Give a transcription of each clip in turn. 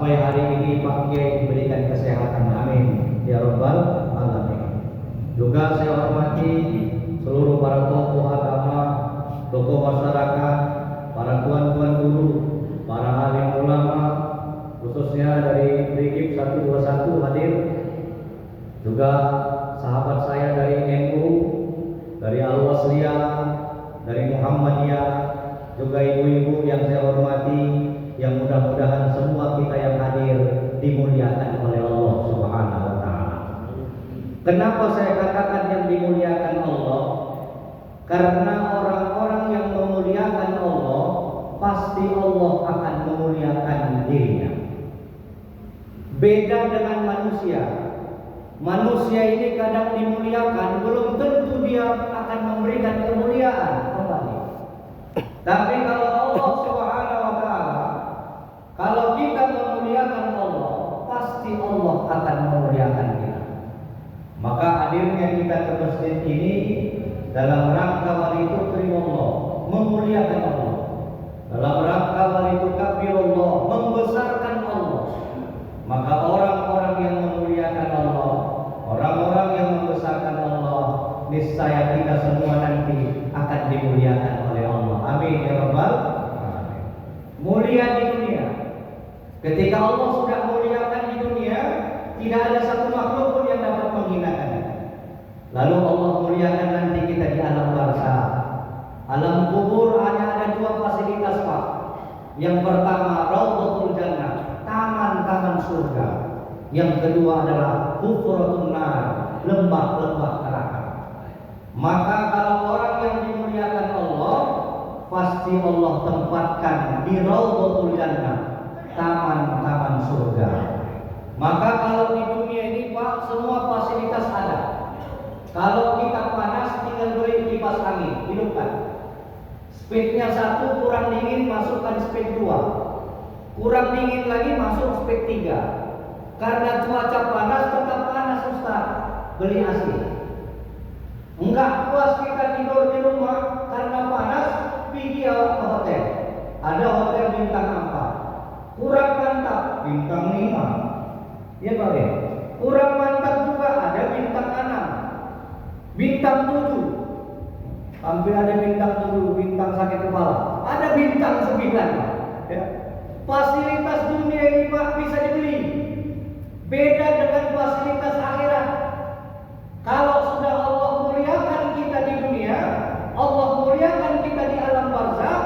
sampai hari ini Pak Kiai diberikan kesehatan. Amin ya rabbal alamin. Juga saya hormati seluruh para tokoh agama, tokoh masyarakat, para tuan-tuan guru, para alim ulama, khususnya dari Brigif 121 hadir, juga sahabat saya dari NU, dari Al-Wasliyah, dari Muhammadiyah, juga ibu-ibu yang saya hormati, yang mudah-mudahan semua kita yang hadir dimuliakan oleh Allah Subhanahu wa taala. Kenapa saya katakan yang dimuliakan Allah? Karena orang-orang yang memuliakan Allah, pasti Allah akan memuliakan dirinya. Beda dengan manusia. Manusia ini kadang dimuliakan, belum tentu dia akan memberikan kemuliaan kembali. Tapi kalau Allah Subhanahu wa taala, kalau kita memuliakan Allah, pasti Allah akan memuliakan kita. Maka hadirnya kita ke masjid ini dalam rangka walitukrimullah, memuliakan Allah. Dalam rangka walitukabirullah, membesarkan Allah. Maka orang-orang yang memuliakan Allah, orang-orang yang membesarkan Allah, niscaya kita semua nanti akan dimuliakan oleh Allah. Amin ya rabbal alamin. Mulia di dunia. Ketika Allah sudah muliakan di dunia, tidak ada satu makhluk pun yang dapat menghinakannya. Lalu Allah muliakan nanti kita di alam barzakh. Alam kubur hanya ada dua fasilitas, Pak. Yang pertama Raudhatul Jannah, taman-taman surga. Yang kedua adalah Hufratun Nar, lembah-lembah neraka. Maka kalau orang yang dimuliakan Allah, pasti Allah tempatkan di Raudhatul Jannah, taman-taman surga. Maka kalau di dunia ini Pak, semua fasilitas ada. Kalau kita panas tinggal beli kipas angin, hidupkan. Speednya 1, kurang dingin masukkan speed 2. Kurang dingin lagi masuk speed 3. Karena cuaca panas tetap panas Ustaz, beli AC. Enggak puas kita tidur di rumah karena panas, pergi ke hotel. Ada hotel bintang 4. Kurang mantap, bintang 5. Ya Pak ya. Kurang mantap juga ada bintang 6, bintang 7. Hampir ada bintang 7, bintang sakit kepala. Ada bintang 9 Pak. Ya. Fasilitas dunia ini Pak bisa dibeli. Beda dengan fasilitas akhirat. Kalau sudah Allah muliakan kita di dunia, Allah muliakan kita di alam barzakh,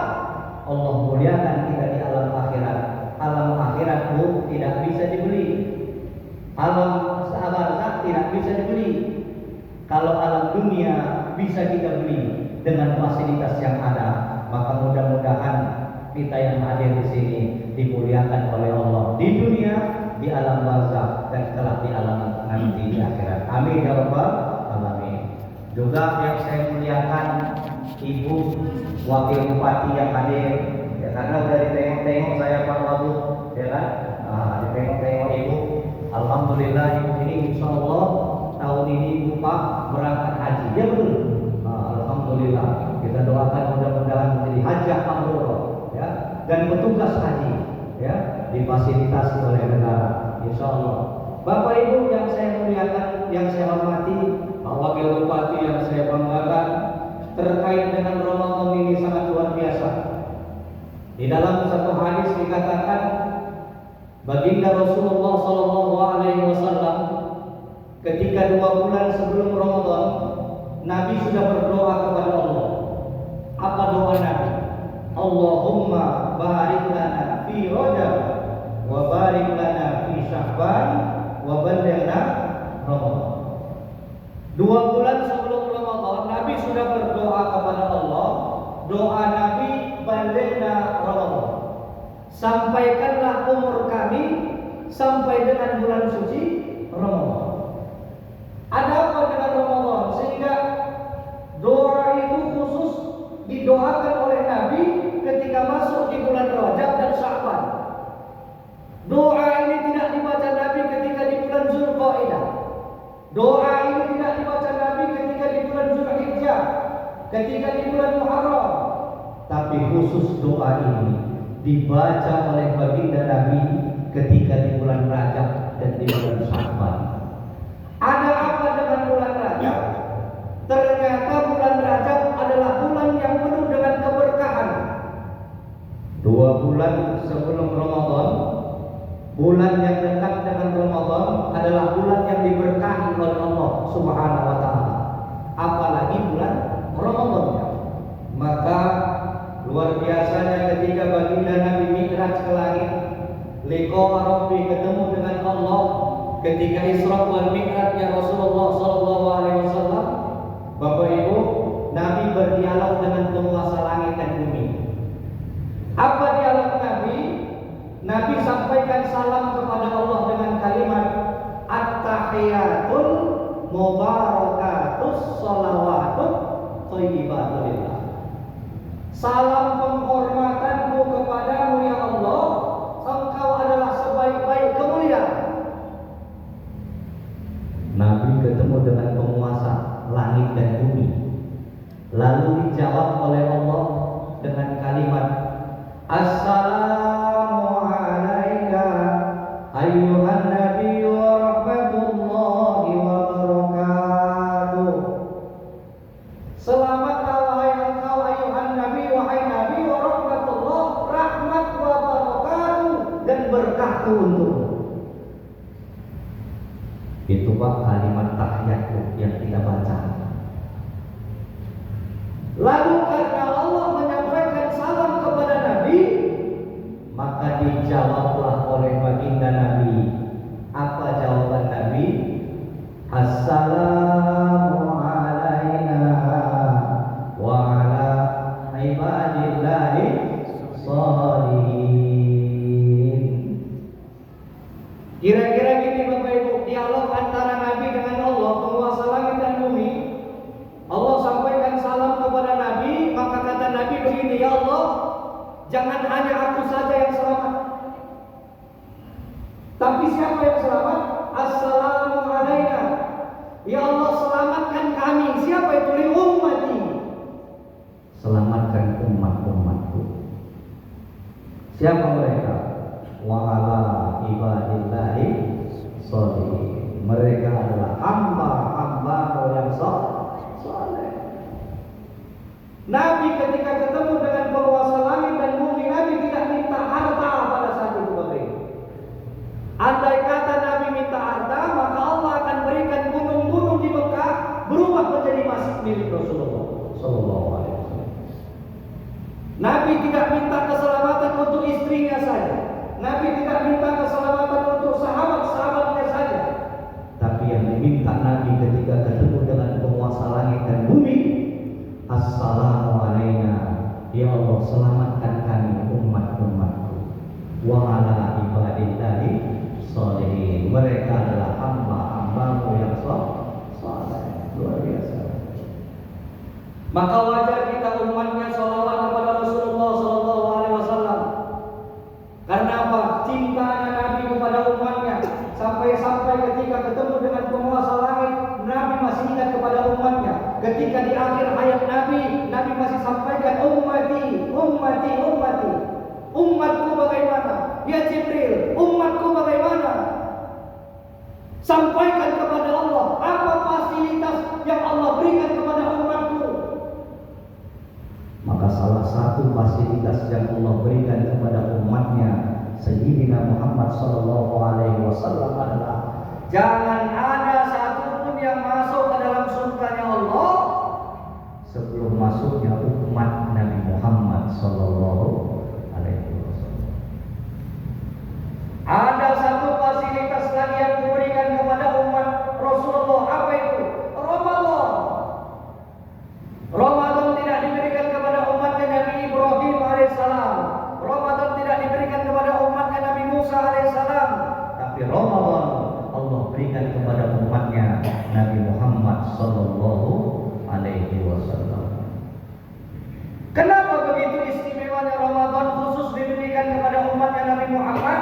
Allah muliakan kita di alam akhirat. Alam akhirat pun tidak bisa dibeli. Alam barzakh tidak bisa dibeli. Kalau alam dunia bisa kita beli dengan fasilitas yang ada, maka mudah-mudahan kita yang hadir di sini dimuliakan oleh Allah di dunia, di alam barzakh, dan setelah di alam nanti di akhirat. Amin ya rabbal alamin. Juga yang saya muliakan Ibu Wakil Bupati yang hadir, ya, karena udah ditengok-tengok saya Pak Wagub, ya kan? Ditengok-tengok Ibu. Alhamdulillah Ibu ini insya Allah tahun ini Ibu Pak berangkat haji. Ya betul. Alhamdulillah. Kita doakan mudah-mudahan menjadi hajah mabrurah, ya, dan petugas haji, ya, difasilitasi oleh negara. Insya Allah. Bapak Ibu yang saya muliakan, yang saya hormati, Pak Wakil Bupati yang saya banggakan, terkait dengan Ramadan ini sangat luar biasa. Di dalam satu hadis dikatakan, baginda Rasulullah SAW ketika 2 bulan sebelum Ramadan, Nabi sudah berdoa kepada Allah. Apa doa Nabi? Allahumma barik lana fi Rajab wa barik lana fi Sya'ban wa ballighna Ramadan. 2 bulan sebelum Ramadan, Nabi sudah berdoa kepada Allah. Doa Nabi, ballighna Ramadan. Sampaikanlah umur kami sampai dengan bulan suci Ramadan. Ada apa dengan Ramadan sehingga doa itu khusus didoakan oleh Nabi ketika masuk di bulan Rajab dan Sya'ban. Doa ini tidak dibaca Nabi ketika di bulan Zulqa'dah. Doa ini tidak dibaca Nabi ketika di bulan Zulhijjah, ketika di bulan Muharram. Tapi khusus doa ini dibaca oleh baginda Nabi ketika sebelum Ramadan, bulan yang dekat dengan Ramadan adalah bulan yang diberkahi oleh Allah Subhanahu wa taala. Apalagi bulan Ramadan. Maka luar biasanya ketika baginda Nabi Mi'raj ke langit, liqa Rabbi, ketemu dengan Allah. Ketika Isra wal Mi'rajnya Rasulullah sallallahu alaihi wasallam, Bapak Ibu, Nabi berdialog dengan penguasa langit dan bumi. Apa dialog Nabi? Nabi sampaikan salam kepada Allah dengan kalimat at-tahiyatun mubarakatus sholawatut thayyibatulillah. Salam penghormatanku kepadamu ya Allah, Engkau adalah sebaik-baik kemuliaan. Nabi ketemu dengan penguasa langit dan bumi, lalu dijawab oleh Allah dengan kalimat Assalamu alayka ayyuhan nabi wa rahmatullahi wa barakatuh. Selamatlah wahai engkau ayyuhan nabi, wahai nabi, wa rahmatullah, rahmat wa barakatuh, dan berkahku untukmu. Itu Pak kalimat tahiyat yang kita baca. Lalu karena Allah menyampaikan salam kepada Nabi, maka dijawablah oleh baginda Nabi. Apa jawaban Nabi? Assalamu alaina wa ala ibadillahi sholihin. Kira-kira gini Bapak Ibu, dialog antara Nabi dengan Allah, penguasa langit dan bumi. Allah sampaikan salam kepada Nabi, maka kata Nabi begini, ya Allah, jangan hanya aku saja yang selamat, tapi siapa yang selamat? Assalamu alaina. Ya Allah, selamatkan kami. Siapa itu? Li ummati. Selamatkan umat-umatku. Siapa mereka? Wa ala ibadillahi sholihin. Mereka adalah hamba-hamba yang saleh. Nabi ketika ketemu dengan penguasa langit dan bumi, Nabi tidak minta harta pada saat itu. Andai kata Nabi minta harta, maka Allah akan berikan gunung-gunung di Mekah berubah menjadi masjid milik Rasulullah sallallahu alaihi wasallam. Nabi tidak minta keselamatan untuk istrinya saja. Nabi tidak minta keselamatan untuk sahabat-sahabatnya saja. Tapi yang diminta Nabi ketika ketemu dengan penguasa langit dan bumi, Assalamu alaina. Ya Allah, selamatkan kami umat-umatku. Wa ala ibadillahi sholihin. Mereka adalah hamba-hambamu yang saleh. Luar biasa. Maka wajar kita umatnya sholawat kepada Rasulullah sallallahu alaihi wasallam. Karena apa? Cintanya Nabi kepada umatnya, sampai-sampai ketika ketemu dengan penguasa langit, Nabi masih ingat kepada umatnya. Ketika di akhir hayat Nabi, Nabi masih sampaikan ummati, ummati, ummati. Umatku bagaimana? Ya Jibril, umatku bagaimana? Sampaikan kepada Allah apa fasilitas yang Allah berikan kepada umatku. Maka salah satu fasilitas yang Allah berikan kepada umatnya Sayyidina Muhammad sallallahu alaihi wasallam adalah jangan ada satupun yang masuk ke dalam surganya Allah sebelum masuknya umat Nabi Muhammad sallallahu alaihi wasallam. Ada satu fasilitas lagi yang diberikan kepada umat Rasulullah. Apa itu? Ramadan. Ramadan tidak diberikan kepada umatnya Nabi Ibrahim alaihissalam. Ramadan tidak diberikan kepada umatnya Nabi Musa alaihissalam. Tapi Ramadan Allah berikan kepada umatnya Nabi Muhammad sallallahu alaihi wasallam. Kenapa begitu istimewanya Ramadan khusus diberikan kepada umatnya Nabi Muhammad?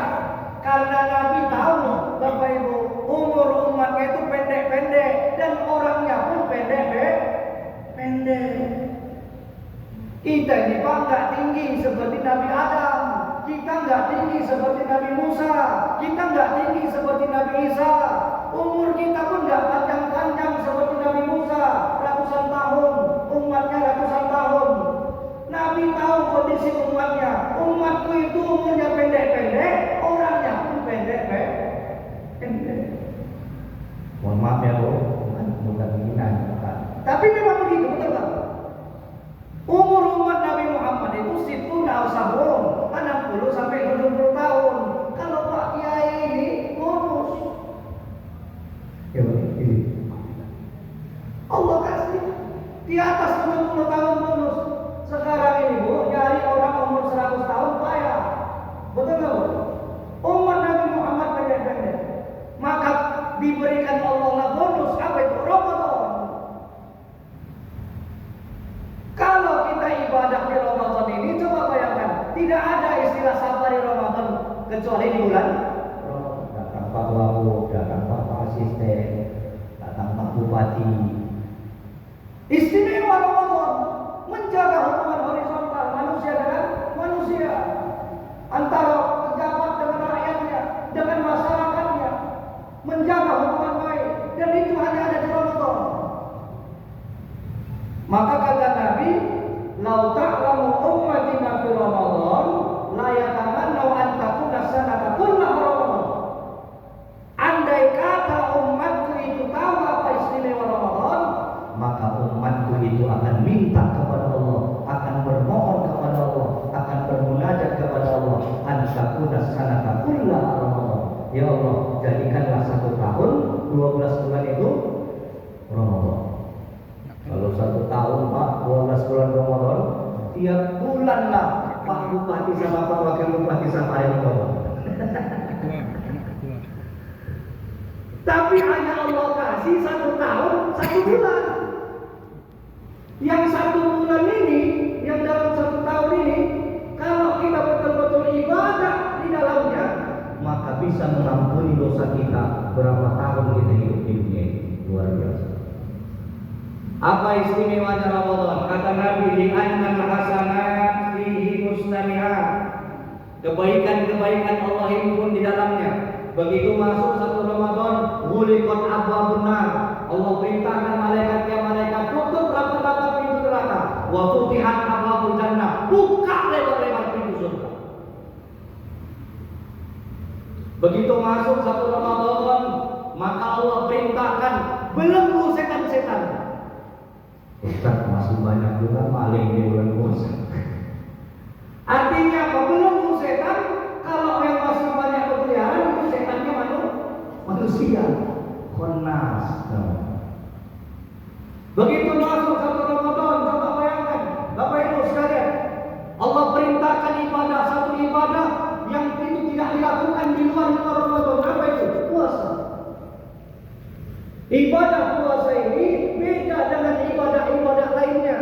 Karena Nabi tahu, Bapak Ibu, umur umatnya itu pendek-pendek dan orangnya pun pendek. Kita ini Pak nggak tinggi seperti Nabi Adam, kita nggak tinggi seperti Nabi Musa, kita nggak tinggi seperti Nabi Isa. Umur kita pun nggak panjang-panjang seperti Nabi Musa, ratusan tahun, umatnya ratusan tahun. Nabi Nabi tahu kondisi umatnya. Umatku itu umurnya pendek-pendek, orangnya pun pendek-pendek. Mohon maaf ya Bu, bukan penghinaan. Tapi memang begitu, betul nggak? Umur umat Nabi Muhammad itu situna sabun 60 sampai 70 tahun. Kalau Pak Kiai ini bonus. Ya ini. Allah kasih di atas 70 tahun bonus. Sekarang ini Bu, nyari orang umur 100 tahun payah. Betul nggak Bu? Umat Nabi Muhammad pendek-pendek. Maka diberikan Allah bonus apa itu? Ramadan. Kalau kita ibadah di Ramadan ini, coba bayangkan, tidak ada istilah sabar di Ramadan kecuali di bulan Ramadan. Datang Pak Wabuk, datang Pak Asisten, datang Pak Bupati. Istimewa Ramadan menjaga hubungan horizontal manusia dengan manusia, antara pejabat dengan rakyatnya, dengan masyarakatnya, menjaga hubungan baik, dan itu hanya ada di Ramadan. Maka kata Nabi, "Lau ta'lamu ummati ma fi Ramadan, la yatamannu an takuna sanata kullaha Ramadan." Andai kata umatku itu tahu apa istimewa Ramadan, maka umatku itu akan minta kepada Allah, akan bermohon kepada Allah, akan bermunajat kepada Allah, an takuna sanata kullaha Ramadan. Ya Allah, jadikanlah 1 tahun 12 bulan itu Ramadan. Kalau 1 tahun Pak 12 bulan Ramadan, tiap bulan lah Pak Bupati sama Pak Wakil Bupati sama Ramadan. Tapi hanya Allah kasih 1 tahun 1 bulan. Yang 1 bulan ini, yang dalam 1 tahun ini, kalau kita betul-betul ibadah di dalamnya, maka bisa mengampuni dosa kita berapa tahun kita hidup di dunia ini. Luar biasa. Apa istimewanya Ramadan? Kata Nabi, di annal hasanat fihi mustami'at. Kebaikan-kebaikan Allah himpun di dalamnya. Begitu masuk 1 Ramadan, ghuliqat abwabun nar. Allah perintahkan malaikat tutup rapat-rapat pintu neraka. Wa futihat abwabul jannah. Buka lebar-lebar pintu surga. Begitu masuk 1 Ramadan, maka Allah perintahkan belenggu setan-setan. Ustaz, masih banyak juga maling di bulan puasa. Artinya apa? Belenggu setan. Kalau yang masih banyak berkeliaran itu setannya manusia. Khunas. Begitu masuk 1 Ramadan, coba bayangkan, Bapak Ibu sekalian, Allah perintahkan ibadah, 1 ibadah yang itu tidak dilakukan di luar Ramadan. Apa itu? Puasa. Ibadah puasa ini beda dengan ibadah-ibadah lainnya.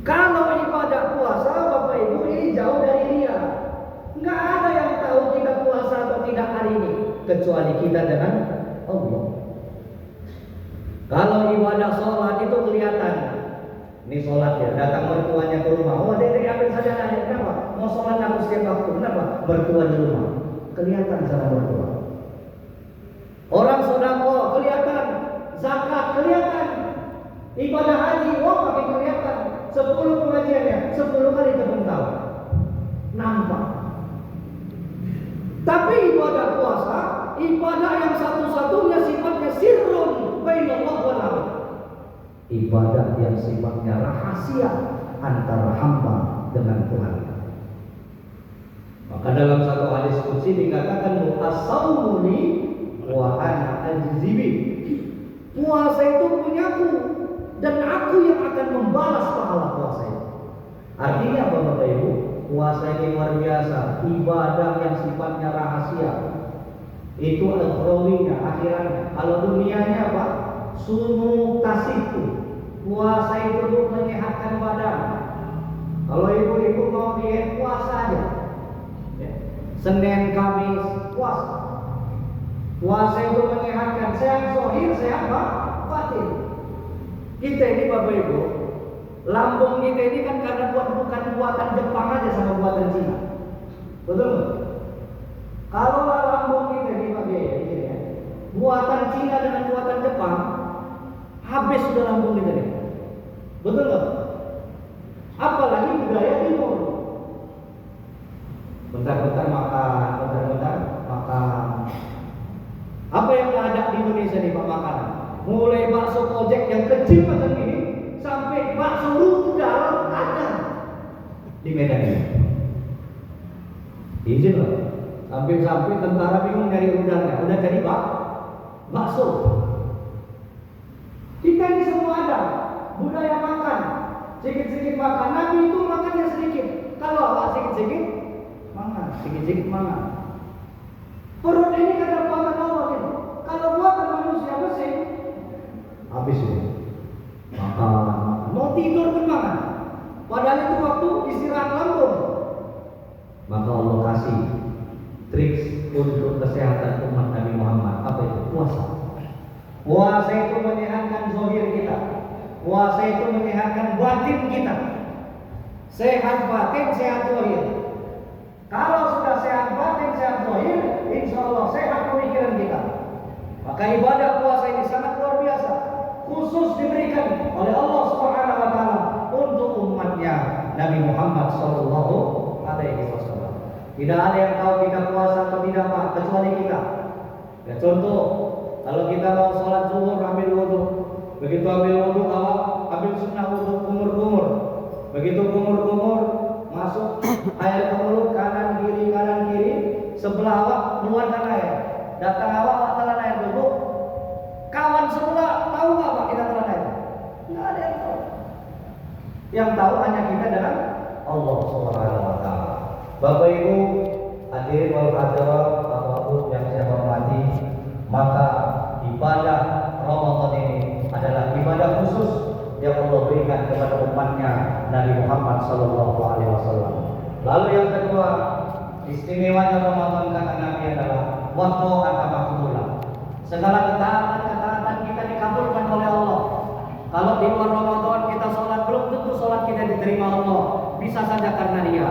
Kalau ibadah puasa, Bapak Ibu, ini jauh dari dia. Nggak ada yang tahu kita puasa atau tidak hari ini, kecuali kita dengan Allah. Kalau ibadah sholat itu kelihatan. Ini sholat ya, datang mertuanya ke rumah. Oh, Dede ambil saja nanya, kenapa? Mau sholat aku setiap waktu, kenapa? Mertua di rumah. Kelihatan sama mertua. Orang sedekah kelihatan, zakat kelihatan, ibadah haji, makin kelihatan. 10 pengajiannya, 10 kali tepung tahun, nampak. Tapi ibadah puasa, ibadah yang satu-satunya sifatnya sirrun bainallah wal abd. Ibadah yang sifatnya rahasia antara hamba dengan Tuhan. Maka dalam satu hadis qudsi dikatakan as-saumu li wa ana ajzibi. Puasa itu punyaku dan aku yang akan membalas pahala puasa itu. Artinya apa Bapak Ibu? Puasa ini luar biasa, ibadah yang sifatnya rahasia. Itu al-khrawinya, akhirannya. Kalau dunianya apa? Sumu tasiku. Puasa itu untuk menyehatkan badan. Kalau ibu-ibu mau diet, puasa aja. Senin, Kamis, puasa. Puasa itu menyehatkan, sehat zahir, sehat batin. Kita ini Bapak Ibu, lambung kita ini kan karena bukan buatan Jepang aja sama buatan Cina. Betul? Kalau lambung kita ini Pak Kiai, ya, buatan Cina dengan buatan Jepang, habis sudah lambung kita ini. Betul nggak? Bentar-bentar makan, bentar-bentar makan. Apa yang ada di Indonesia nih Pak makanan? Mulai bakso kojek yang kecil macam ini sampai bakso rudal ada di Medan ini. Izin loh. Sampai tentara bingung nyari rudalnya. Udah jadi bakso. Kita ini semua ada budaya makan, sedikit-sedikit makan. Nabi itu makannya sedikit. Kalau awak sedikit-sedikit makan, sedikit-sedikit makan. Perut ini kadang buatan Allah gitu. Kalau buatan manusia mesin, habis ini. Makan. Mau tidur pun makan. Padahal itu waktu istirahat lambung. Maka Allah kasih trik untuk kesehatan umat Nabi Muhammad. Apa itu? Puasa. Puasa itu menyehatkan zahir kita. Puasa itu menyehatkan batin kita. Sehat batin, sehat zahir. Kalau sudah sehat batin, sehat zahir, insya Allah sehat pemikiran kita. Maka ibadah puasa ini sangat luar biasa. Khusus diberikan oleh Allah Subhanahu wa taala untuk umatnya Nabi Muhammad sallallahu alaihi wasallam. Tidak ada yang tahu kita puasa atau tidak Pak, kecuali kita. Ya, contoh, kalau kita mau sholat zuhur ambil wudhu, begitu ambil wudhu awak ambil sunnah wudhu kumur-kumur, begitu kumur-kumur masuk air ke mulut kanan kiri, sebelah awak keluarkan air, datang awak telan air dulu, kawan sebelah tahu nggak Pak kita telan air? Nggak ada yang tahu. Yang tahu hanya kita dan Allah Subhanahu wa taala. Bapak Ibu hadirin wal hadirat, Bapak Ibu yang saya hormati, maka ibadah Ramadan ini adalah ibadah khusus yang Allah berikan kepada umatnya Nabi Muhammad sallallahu alaihi wasallam. Lalu yang kedua, istimewanya Ramadan kata Nabi adalah waktu makbulah. Segala ketaatan kita dikabulkan oleh Allah. Kalau di luar Ramadan kita sholat, belum tentu sholat kita diterima Allah. Bisa saja karena dia.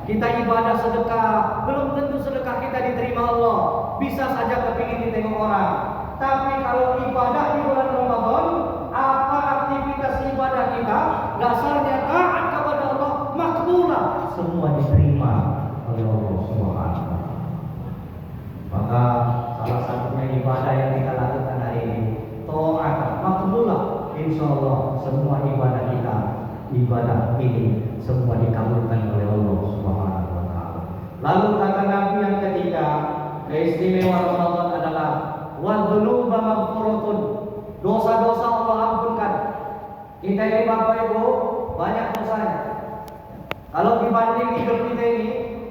Kita ibadah sedekah, belum tentu sedekah kita diterima Allah. Bisa saja kepingin ditengok orang. Tapi kalau ibadah di bulan Ramadan, apa aktivitas ibadah kita, dasarnya taat kepada Allah, makbulah, semua diterima oleh Allah Subhanahu. Maka salah satunya ibadah yang kita lakukan hari ini, taat makbulah. Insya Allah semua ibadah kita, ibadah ini semua dikabulkan oleh Allah Subhanahu wa taala. Lalu kata Nabi yang ketiga, keistimewaan Ramadan adalah wa dzunuba maghfuratun. Dosa-dosa Allah ampunkan. Kita ini Bapak Ibu banyak dosanya. Kalau dibanding hidup kita ini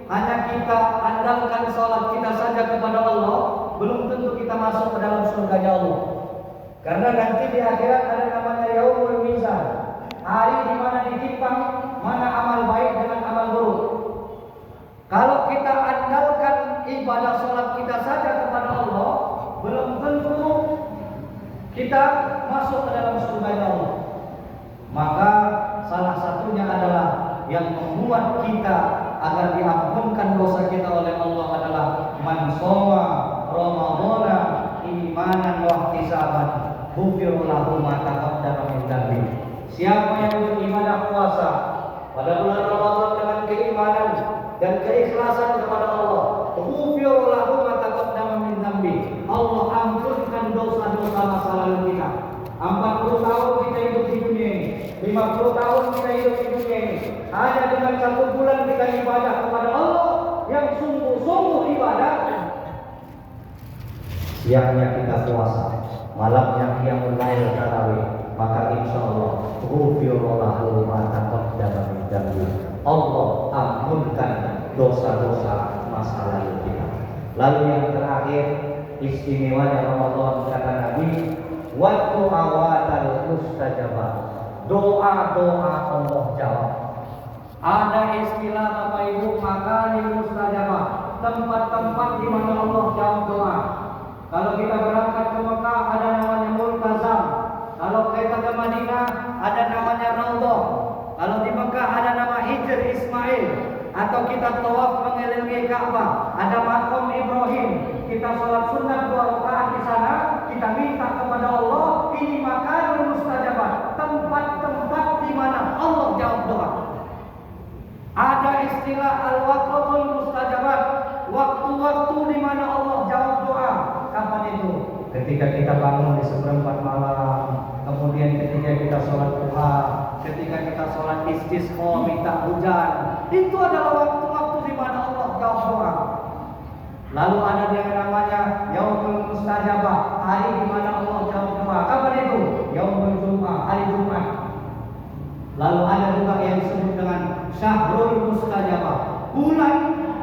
hanya kita andalkan sholat kita saja kepada Allah, belum tentu kita masuk ke dalam surganya Allah. Karena nanti di akhirat ada namanya yaumul mizan, hari di mana ditimbang mana amal baik dengan amal buruk. Kalau kita andalkan ibadah sholat kita saja kepada Allah, belum tentu kita masuk ke dalam surganya Allah. Maka salah satunya adalah yang membuat kita agar diampunkan dosa kita oleh Allah adalah man shoma ramadhana imanan wa ihtisaban ghufira lahu ma taqaddama min dhanbi. Siapa yang beribadah puasa pada bulan Ramadan dengan keimanan dan keikhlasan kepada Allah, ghufira lahu ma taqaddama min dhanbi. Allah ampunkan dosa-dosa masa lalu kita. 40 tahun kita hidup di dunia ini, 50 tahun kita hidup di dunia ini, hanya dengan 1 bulan kita ibadah kepada Allah yang sungguh-sungguh ibadah. Siangnya kita puasa, malamnya qiyamul lail tarawih, maka insyaallah ghufira lahu ma taqaddama min dhanbi. Allah ampunkan dosa-dosa masa lalu kita. Lalu yang terakhir, istimewanya Ramadan kata Nabi, waktu awatal mustajabah, doa-doa Allah jawab. Ada istilah Bapak Ibu makani mustajabah, tempat-tempat di mana Allah jawab doa. Kalau kita berangkat ke Mekah ada namanya Multazam, kalau kita ke Madinah ada namanya Raudhah, kalau di Mekah ada nama Hijr Ismail, atau kita tawaf mengelilingi Ka'bah ada makom Ibrahim, kita sholat sunat 2 rakaat di sana, kita minta kepada Allah. Ini makanul mustajabah, tempat-tempat di mana Allah jawab doa. Ada istilah al-waqful mustajab ketika kita bangun di seperempat malam, kemudian ketika kita sholat duha, ketika kita sholat istisqa minta hujan, itu adalah waktu-waktu di mana Allah jawab doa. Lalu ada yang namanya Yaumul Mustajabah, hari di mana Allah jawab doa. Kapan itu? Yaumul Jumat, hari Jumat. Lalu ada juga yang disebut dengan Syahrul Mustajabah, bulan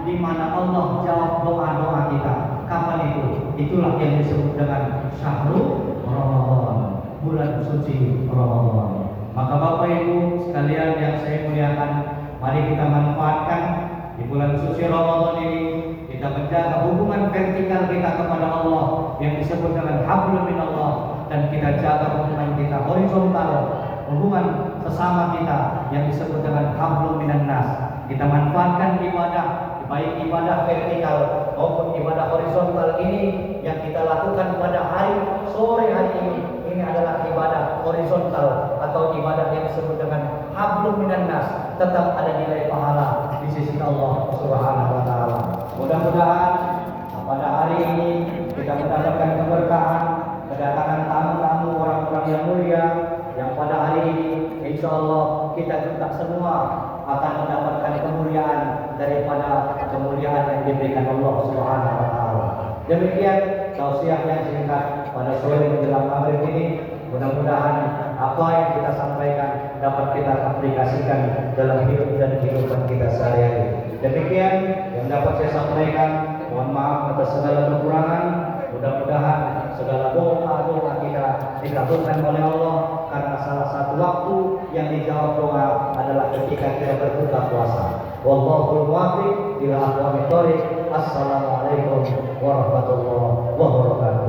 di mana Allah jawab doa-doa kita. Kapan itu? Itulah yang disebut dengan Syahrul Ramadan, bulan suci Ramadan. Maka Bapak Ibu sekalian yang saya muliakan, mari kita manfaatkan di bulan suci Ramadan ini, kita menjaga hubungan vertikal kita kepada Allah yang disebut dengan hablum minallah, dan kita jaga hubungan kita horizontal, hubungan sesama kita yang disebut dengan hablum minannas. Kita manfaatkan ibadah, baik ibadah vertikal maupun ibadah horizontal ini yang kita lakukan pada hari sore hari ini. Ini adalah ibadah horizontal atau ibadah yang disebut dengan hablum minannas, tetap ada nilai pahala di sisi Allah Subhanahu wa taala. Mudah-mudahan pada hari ini kita mendapatkan keberkahan, kedatangan tamu-tamu orang-orang yang mulia, yang pada hari ini insya Allah kita juga semua akan mendapatkan kemuliaan daripada kemuliaan yang diberikan Allah Subhanahu wa taala. Demikian tausiah yang singkat pada sore menjelang maghrib ini. Mudah-mudahan apa yang kita sampaikan dapat kita aplikasikan dalam hidup dan kehidupan kita sehari-hari. Demikian yang dapat saya sampaikan. Mohon maaf atas segala kekurangan. Mudah-mudahan segala doa-doa kita dikabulkan oleh Allah, karena salah satu waktu yang dijawab doa adalah ketika kita berbuka puasa. Wallahul muwaffiq ila aqwamit thoriq. Assalamualaikum warahmatullahi wabarakatuh.